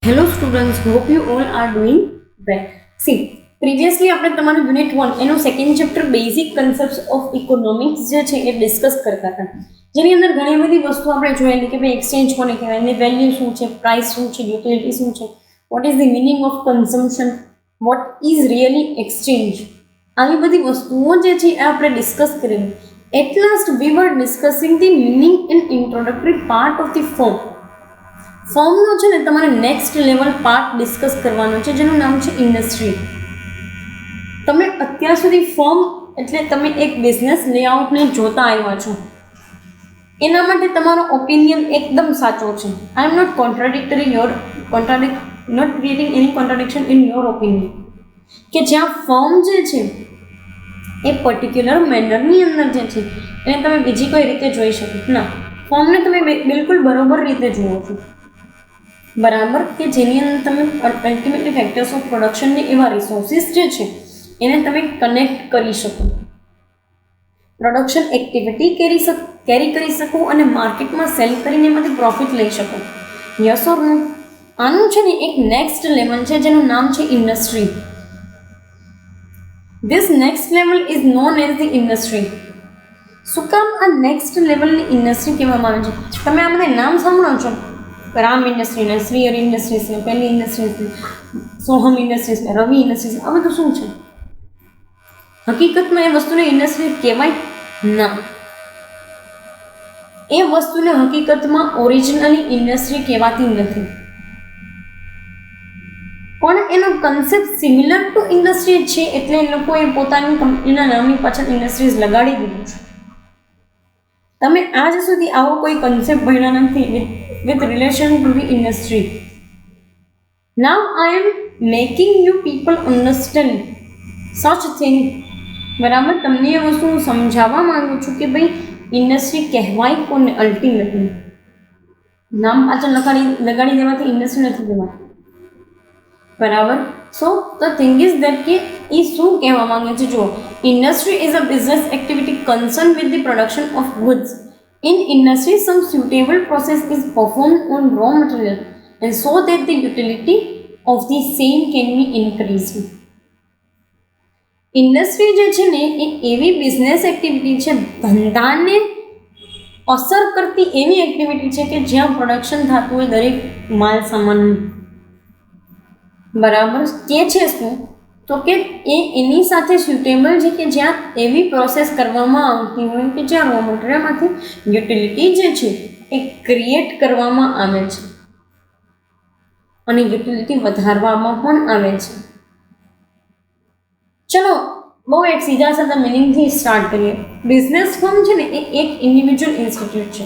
Hello students, hope you all are doing well. See, previously આપણે તમારું unit 1 એનો second chapter basic concepts of economics જે છે એ discuss કરતા હતા, જેની અંદર ઘણી બધી વસ્તુ આપણે જોયેલી કે ભાઈ એક્સચેન્જ કોને કહેવાય, એની વેલ્યુ શું છે, પ્રાઇસ શું છે, યુટિલિટી શું છે, what is the meaning of consumption, what is really exchange, આવી બધી વસ્તુઓ જે છે એ આપણે ડિસ્કસ કરેલી. At last we were discussing the meaning and introductory part of the form. ફોર્મનો છે ને તમારે નેક્સ્ટ લેવલ પાર્ટ ડિસ્કસ કરવાનો છે, જેનું નામ છે ઇન્ડસ્ટ્રી. તમે અત્યાર સુધી ફોર્મ એટલે તમે એક બિઝનેસ લેઆઉટને જોતા આવ્યા છો, એના માટે તમારો ઓપિનિયન એકદમ સાચો છે. I am not not creating any contradiction in your opinion, કે જ્યાં ફોર્મ જે છે એ પર્ટિક્યુલર મેનરની અંદર જે છે એને તમે બીજી કોઈ રીતે જોઈ શકો ના, ફોર્મને તમે બિલકુલ બરોબર રીતે જુઓ છો, બરાબર, કે જેની અંદર તમે અલ્ટિમેટલી ફેક્ટર્સ ઓફ પ્રોડક્શનની એવા રિસોર્સિસ જે છે એને તમે કનેક્ટ કરી શકો, પ્રોડક્શન એક્ટિવિટી કેરી કરી શકો અને માર્કેટમાં સેલ કરીને એમાંથી પ્રોફિટ લઈ શકો. યસ ઓર નો? આનું છે ને એક નેક્સ્ટ લેવલ છે જેનું નામ છે industry. This next level is known as the industry. શું કામ આ નેક્સ્ટ લેવલની ઇન્ડસ્ટ્રી કહેવામાં આવે છે? તમે આ બધા નામ સાંભળો છો, રામ ઇન્ડસ્ટ્રીને, શ્રીયર ઇન્ડસ્ટ્રીઝને, પહેલી ઇન્ડસ્ટ્રીઝને, સોહમ ઇન્ડસ્ટ્રીઝને, રવિ ઇન્ડસ્ટ્રીઝ, આ બધું શું છે? હકીકતમાં એ વસ્તુને ઇન્ડસ્ટ્રી કહેવાય ના. એ વસ્તુને હકીકતમાં ઓરિજિનલી ઇન્ડસ્ટ્રી કહેવાતી નથી, પણ એનો કન્સેપ્ટ સિમિલર ટુ ઇન્ડસ્ટ્રી છે, એટલે એ લોકોએ પોતાની કંપનીના નામની પાછળ ઇન્ડસ્ટ્રીઝ લગાડી દીધું છે. તમે આજ સુધી આવો કોઈ કન્સેપ્ટ ભણ્યા નથી with relation to the industry. Now I am making you people understand such thing. બરાબર, તમને એ વસ્તુ હું સમજાવવા માંગુ છું કે ભાઈ ઇન્ડસ્ટ્રી કહેવાય કોને અલ્ટિમેટલી. નામ પાછળ લગાડી દેવાથી ઇન્ડસ્ટ્રી નથી કહેવાય, બરાબર. સો ધ થિંગ ઇઝ દેટ કે એ શું કહેવા માંગે છે? જુઓ, industry is a business activity concern with the production of goods. In industry, some suitable process is performed on raw material and so that the utility of the same can be increased. Industry જે છે ને એ એવી business activity છે, ધંધાને અસર કરતી એવી activity છે કે જ્યાં પ્રોડક્શન થતું હોય દરેક માલ સામાનનું, બરાબર. કે છે શું? તો કે એ એની સાથે સ્યુટેબલ છે કે જ્યાં એવી પ્રોસેસ કરવામાં આવતી હોય કે જ્યાં રો મટીરિયલમાંથી યુટિલિટી જે છે એ ક્રિએટ કરવામાં આવે છે અને યુટિલિટી વધારવામાં પણ આવે છે. ચલો બહુ એક સીધા સાધા મિનિંગથી સ્ટાર્ટ કરીએ. બિઝનેસ ફર્મ છે ને એ એક ઇન્ડિવિજ્યુઅલ ઇન્સ્ટિટ્યૂટ છે.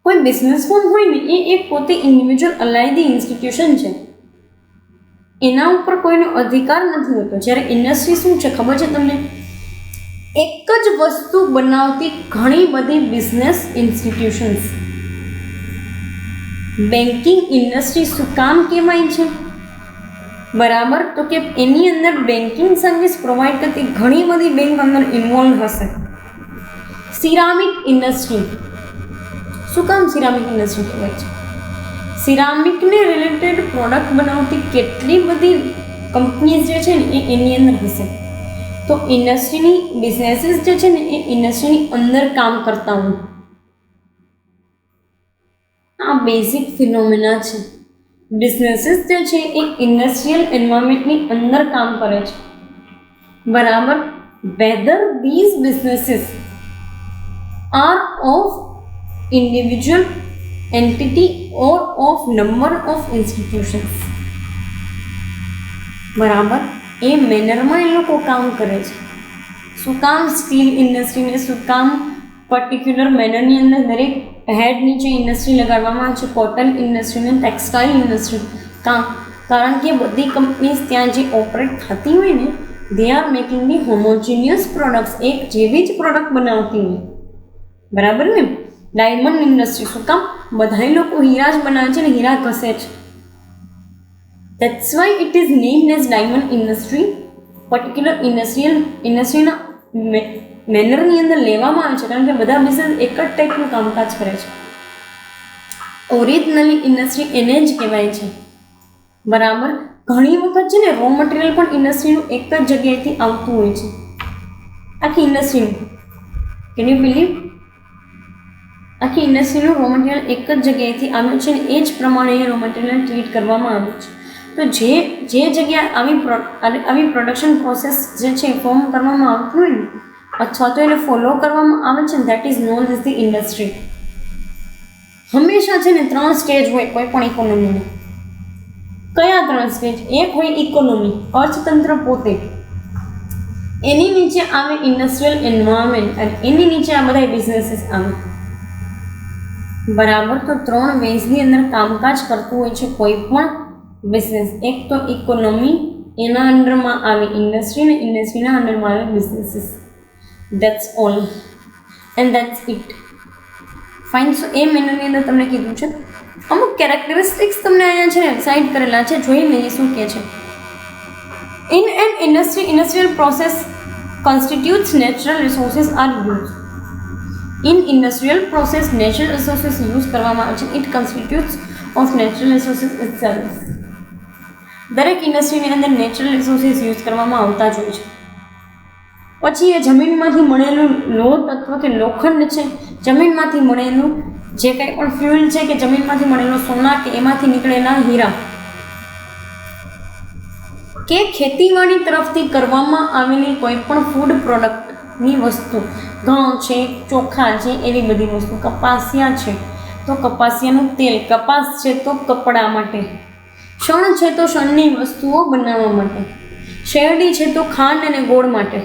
કોઈ બિઝનેસ ફર્મ હોય ને એ એક પોતે ઇન્ડિવિજ્યુઅલ અલાયદી ઇન્સ્ટિટ્યુશન છે, એના ઉપર કોઈનો અધિકાર નથી હોતો. જ્યારે ઇન્ડસ્ટ્રી શું છે ખબર છે તમને? એક જ વસ્તુ બનાવતી ઘણી બધી બિઝનેસ ઇન્સ્ટિટ્યુશન્સ. બેન્કિંગ ઇન્ડસ્ટ્રી શું કામ કહેવાય છે? બરાબર, તો કે એની અંદર બેન્કિંગ સર્વિસ પ્રોવાઈડ કરતી ઘણી બધી બેંક અંદર ઇન્વોલ્વ હશે. સિરામિક ઇન્ડસ્ટ્રી શું કામ સિરામિક ઇન્ડસ્ટ્રી કહેવાય છે? સિરામિકને રિલેટેડ પ્રોડક્ટ બનાવતી કેટલી બધી કંપનીઝ જે છે ને એ એની અંદર હશે. તો ઇન્ડસ્ટ્રીની બિઝનેસીસ જે છે ને એ ઇન્ડસ્ટ્રીની અંદર કામ કરતા હોય. આ બેઝિક ફિનોમિના છે. બિઝનેસીસ જે છે એ ઇન્ડસ્ટ્રીયલ એન્વાયરમેન્ટની અંદર કામ કરે છે, બરાબર. Whether these businesses are of individual entity or of number of institutions, બરાબર. એ મેનરમાં એ લોકો કામ કરે છે. શું કામ સ્ટીલ ઇન્ડસ્ટ્રીને શું કામ પર્ટિક્યુલર મેનરની અંદર દરેક હેડ નીચે ઇન્ડસ્ટ્રી લગાડવામાં આવે છે? કોટન ઇન્ડસ્ટ્રીને ટેક્સટાઇલ ઇન્ડસ્ટ્રી કામ, કારણ કે બધી કંપનીઝ ત્યાં જે ઓપરેટ થતી હોય ને they are making the homogeneous products, એક જેવી જ પ્રોડક્ટ બનાવતી હોય, બરાબર ને. ડાયમંડ ઇન્ડસ્ટ્રી શું કામ? બધા લોકો હીરા જ બનાવે છે ને હીરા ઘસે છે. That's why it is named as diamond industry. Particular ઇન્ડસ્ટ્રીના મેનરની અંદર લેવામાં આવે છે, કારણ કે બધા બિઝનેસ એક જ ટાઈપનું કામકાજ કરે છે. ઓરિજિનલી ઇન્ડસ્ટ્રી એને જ કહેવાય છે, બરાબર. ઘણી વખત છે ને રો મટીરિયલ પણ ઇન્ડસ્ટ્રીનું એક જ જગ્યાએથી આવતું હોય છે, આખી ઇન્ડસ્ટ્રીનું. Can you believe? આખી ઇન્ડસ્ટ્રીનું રો મટીરિયલ એક જ જગ્યાએથી આવ્યું છે ને એ જ પ્રમાણે એ રો મટીરિયલ ટ્રીટ કરવામાં આવ્યું છે. તો જે જગ્યાએ આવી પ્રોડક્શન પ્રોસેસ જે છે ફોર્મ કરવામાં આવતું હોય ને અથવા તો એને ફોલો કરવામાં આવે છે ને that is known as the industry. હંમેશા છે ને 3 સ્ટેજ હોય કોઈ પણ ઇકોનોમીમાં. કયા 3 સ્ટેજ? એક હોય ઇકોનોમી, અર્થતંત્ર પોતે, એની નીચે આવે ઇન્ડસ્ટ્રીયલ એન્વાયરમેન્ટ અને એની નીચે આ બધા બિઝનેસીસ આવે, બરાબર. તો 3 વેઝની અંદર કામકાજ કરતું હોય છે કોઈ પણ બિઝનેસ. એક તો ઇકોનોમી, એના અંડરમાં આવે ઇન્ડસ્ટ્રી અને ઇન્ડસ્ટ્રીના અંડરમાં આવે businesses. That's all and that's it. Fine. So એ મેનરની અંદર તમને કીધું છે. અમુક કેરેક્ટરિસ્ટિક્સ તમને અહીંયા છે સાઇડ કરેલા છે, જોઈ લઈએ શું કહે છે. In an industry, industrial process constitutes natural resources are used. In industrial process, natural resources use કરવામાં આવે છે. It constitutes of natural resources itself. દરેક ઇન્ડસ્ટ્રીની અંદર નેચરલ રિસોર્સિસ યુઝ કરવામાં આવતા જ હોય છે. પછી એ જમીનમાંથી મળેલું લોહ તત્વ કે લોખંડ છે, જમીનમાંથી મળેલું જે કંઈ પણ ફ્યુલ છે કે જમીનમાંથી મળેલો સોના કે એમાંથી નીકળેલા હીરા કે ખેતીવાડી તરફથી કરવામાં આવેલી કોઈ પણ ફૂડ પ્રોડક્ટની વસ્તુ, ઘઉં છે, ચોખા છે, એવી બધી વસ્તુ, કપાસિયા છે તો કપાસિયાનું તેલ, કપાસ છે તો કપડાં માટે, શણ છે તો શણની વસ્તુઓ બનાવવા માટે, શેરડી છે તો ખાંડ અને ગોળ માટે,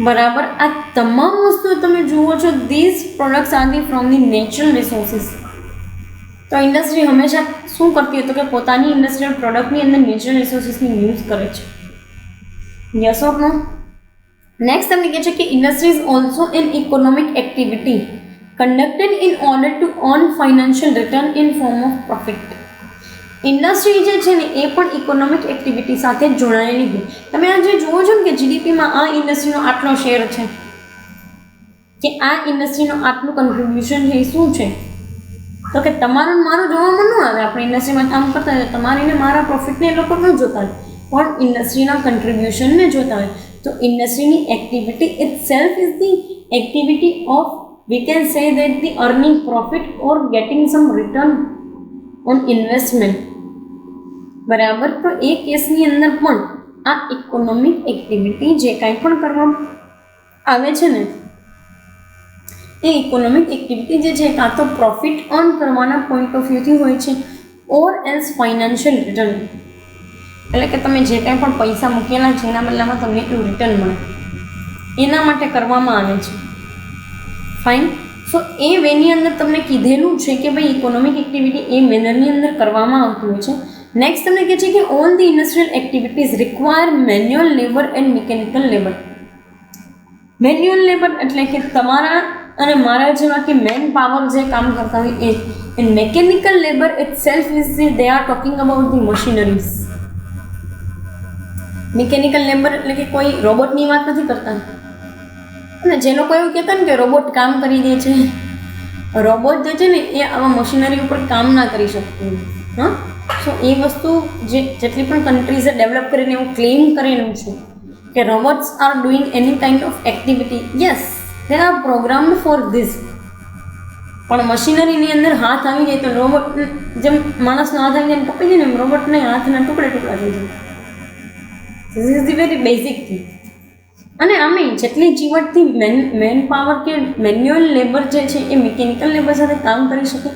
બરાબર. આ તમામ વસ્તુઓ તમે જુઓ છો, these products are the from the natural resources. તો ઇન્ડસ્ટ્રી હંમેશા શું કરતી હોય તો કે પોતાની ઇન્ડસ્ટ્રીયલ પ્રોડક્ટની અંદર નેચરલ રિસોર્સિસની યુઝ કરે છે. Yes or no? નેક્સ્ટ તમને કહે છે કે industry is also an economic activity conducted in order to earn financial return in form of profit. Industry જે છે ને એ પણ ઇકોનોમિક એક્ટિવિટી સાથે જોડાયેલી હોય. તમે આ જે જુઓ છો ને કે જીડીપીમાં આ ઇન્ડસ્ટ્રીનો આટલો શેર છે કે આ ઇન્ડસ્ટ્રીનો આટલું કન્ટ્રીબ્યુશન છે, એ શું છે તો કે તમારું મારું જોવામાં ન આવે. આપણે ઇન્ડસ્ટ્રીમાં કામ કરતા હોય તમારી ને મારા પ્રોફિટને એ લોકો ન જોતા હોય, પણ ઇન્ડસ્ટ્રીના કન્ટ્રીબ્યુશનને જોતા હોય. તો ઇન્ડસ્ટ્રીની activity itself is the activity of we can say that the earning profit or getting some return on investment, બરાબર. તો એ કેસની અંદર પણ આ ઇકોનોમિક એક્ટિવિટી જે કાંઈ પણ કરવામાં આવે છે ને એ ઇકોનોમિક એક્ટિવિટી જે છે કાં તો પ્રોફિટ અર્ન કરવાના પોઈન્ટ ઓફ વ્યૂથી હોય છે ઓર એલ્સ ફાઇનાન્શિયલ રિટર્ન, એટલે કે તમે જે કાંઈ પણ પૈસા મૂકેલા છે એના બદલામાં તમને એટલું રિટર્ન મળે, એના માટે કરવામાં આવે છે. ફાઇન. સો એ વેની અંદર તમને કીધેલું છે કે ભાઈ ઇકોનોમિક એક્ટિવિટી એ મેનરની અંદર કરવામાં આવતું હોય છે. નેક્સ્ટ તમને કહે છે કે all the industrial activities require manual labour and mechanical labour. Manual labour એટલે કે તમારા અને મારા જેવા કે મેન પાવર જે કામ કરતા હોય એ. And mechanical labour itself is they are talking about the machineries. Mechanical labour એટલે કે કોઈ રોબોટની વાત નથી કરતા. અને જે લોકો એવું કહેતા ને કે રોબોટ કામ કરી દે છે, રોબોટ જે છે ને એ આવા મશીનરી ઉપર કામ ના કરી શકતું. હા, સો એ વસ્તુ જેટલી પણ કન્ટ્રીઝે ડેવલપ કરીને એવું ક્લેમ કરેલું છે કે robots are doing any kind of activity, yes they are programmed for this. પણ મશીનરીની અંદર હાથ આવી જાય તો રોબોટ જેમ માણસનો હાથ આવી જાય કપાઈ જાય ને એમ રોબોટને હાથના ટુકડે ટુકડા થઈ જાય. This is the very basic thing. અને આમે જેટલી ચીવટથી મેન પાવર કે મેન્યુઅલ લેબર જે છે એ મિકેનિકલ લેબર સાથે કામ કરી શકે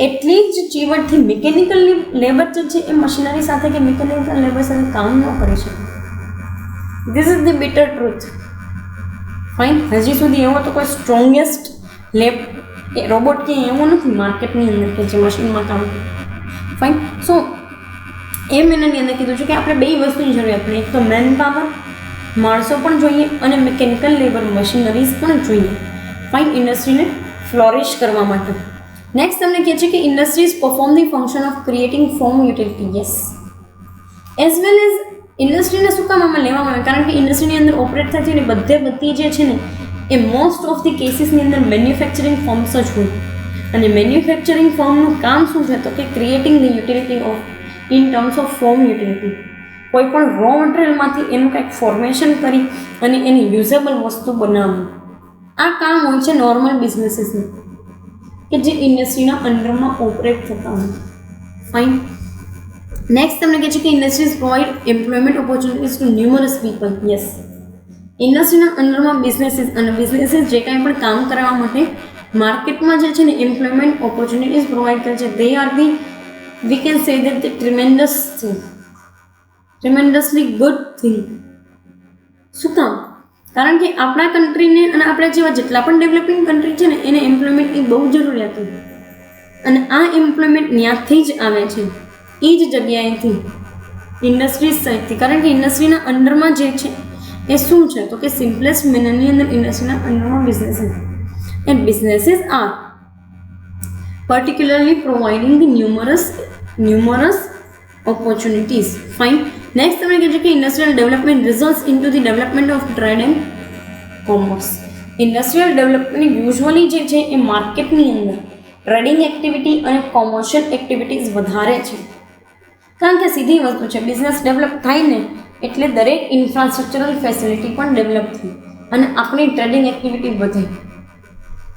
એટલી જ ચીવટથી મિકેનિકલ લેબર જે છે એ મશીનરી સાથે કે મિકેનિકલ લેબર સાથે કામ ન કરી શકે. This is the bitter truth. Fine. હજી સુધી એવો તો કોઈ સ્ટ્રોંગેસ્ટ રોબોટ કે એવો નથી માર્કેટની અંદર કે જે મશીનમાં કામ કરે. ફાઇન. સો એ મેનની અંદર કીધું છે કે આપણે બે વસ્તુની જરૂરિયાત પડે, એક તો મેન પાવર માણસો પણ જોઈએ અને મિકેનિકલ લેબર મશીનરીઝ પણ જોઈએ. ફાઇન. ઇન્ડસ્ટ્રીને ફ્લોરિશ કરવા માટે. નેક્સ્ટ તમને કહે છે કે industries perform the function of creating form utility. Yes, as well as ઇન્ડસ્ટ્રીને શું કામ આમાં લેવામાં આવે? કારણ કે ઇન્ડસ્ટ્રીની અંદર ઓપરેટ થાય છે ને બધી જે છે ને એ મોસ્ટ ઓફ ધી કેસીસની અંદર મેન્યુફેક્ચરિંગ ફર્મ્સ જ હોય. અને મેન્યુફેક્ચરિંગ ફર્મનું કામ શું છે તો કે creating the utility of in terms of form utility, કોઈ પણ રો મટીરિયલમાંથી એનું કંઈક ફોર્મેશન કરી અને એની યુઝેબલ વસ્તુ બનાવવું. આ કામ હોય છે નોર્મલ બિઝનેસીસનું કે જે ઇન્ડસ્ટ્રીના અંડરમાં ઓપરેટ થતા હોય. ફાઇન. નેક્સ્ટ તમને કહે છે કે industries provide employment opportunities to numerous people. Yes, ઇન્ડસ્ટ્રીના અંડરમાં બિઝનેસીસ અને બિઝનેસીસ જે કાંઈ પણ કામ કરવા માટે માર્કેટમાં જે છે ને એમ્પ્લોયમેન્ટ ઓપોર્ચ્યુનિટીઝ પ્રોવાઈડ કરે છે. They are the we can say that the tremendous thing, tremendously good thing. શું કામ? કારણ કે આપણા કન્ટ્રીને અને આપણા જેવા જેટલા પણ ડેવલપિંગ કન્ટ્રી છે ને એને એમ્પ્લોયમેન્ટની બહુ જરૂરિયાત હોય, અને આ એમ્પ્લોયમેન્ટ ત્યાંથી જ આવે છે, એ જ જગ્યાએથી, ઇન્ડસ્ટ્રીઝ સાઈડથી. કારણ કે ઇન્ડસ્ટ્રીના અંડરમાં જે છે એ શું છે તો કે સિમ્પલેસ્ટ મેનરની અંદર ઇન્ડસ્ટ્રીના અંડરમાં businesses, and businesses are particularly providing the numerous opportunities. Fine. Next તમને કહે છે કે industrial development results into the development of trade and commerce. Industrial development usually જે છે એ માર્કેટની અંદર ટ્રેડિંગ એક્ટિવિટી અને કોમર્શિયલ એક્ટિવિટીઝ વધારે છે. કારણ કે સીધી વસ્તુ છે, બિઝનેસ ડેવલપ થાય ને એટલે દરેક ઇન્ફ્રાસ્ટ્રક્ચરલ ફેસિલિટી પણ ડેવલપ થઈ અને આપણી ટ્રેડિંગ એક્ટિવિટી વધે,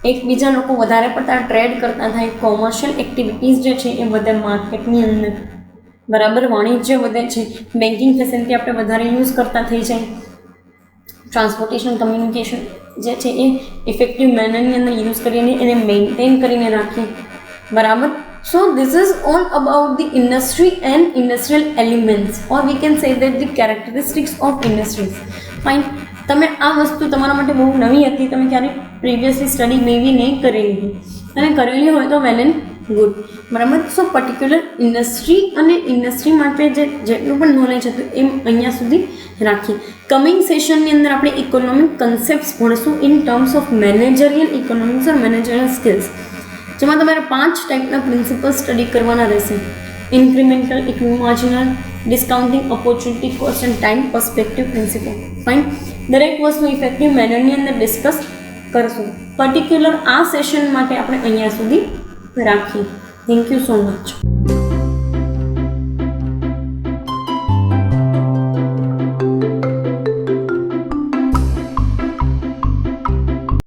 એકબીજા લોકો વધારે પડતા ટ્રેડ કરતા થાય, કોમર્શિયલ એક્ટિવિટીઝ જે છે એ વધે માર્કેટની અંદર, બરાબર, વાણિજ્ય વધે છે, બેન્કિંગ ફેસિલિટી આપણે વધારે યુઝ કરતા થઈ જાય, ટ્રાન્સપોર્ટેશન કમ્યુનિકેશન જે છે એ ઇફેક્ટિવ મેનરની અંદર યુઝ કરીને એને મેન્ટેન કરીને રાખીએ, બરાબર. So this is all about the industry and industrial elements, or V can say that the characteristics of industries. Fine. તમે આ વસ્તુ તમારા માટે બહુ નવી હતી, તમે ક્યારેક પ્રીવિયસલી સ્ટડી મેબી નહીં કરેલી હોય, અને કરેલી હોય તો વેલ એન્ડ ગુડ, બરાબર. સો પર્ટિક્યુલર ઇન્ડસ્ટ્રી અને ઇન્ડસ્ટ્રી માટે જેટલું પણ નોલેજ હતું એમ અહીંયા સુધી રાખી. કમિંગ સેશનની અંદર આપણે ઇકોનોમિક કન્સેપ્ટ્સ ભણશું in terms of managerial economics or managerial skills, જેમાં તમારે 5 ટાઈપના પ્રિન્સિપલ સ્ટડી કરવાના રહેશે. Incremental, equimarginal, discounting, opportunity cost and time perspective principle. Fine. દરેક વસ્તુ ઇફેક્ટિવ મેનરની અંદર ડિસ્કસ કરશું. પર્ટિક્યુલર આ સેશન માટે આપણે અહીંયા સુધી રાખીએ. Thank you so much.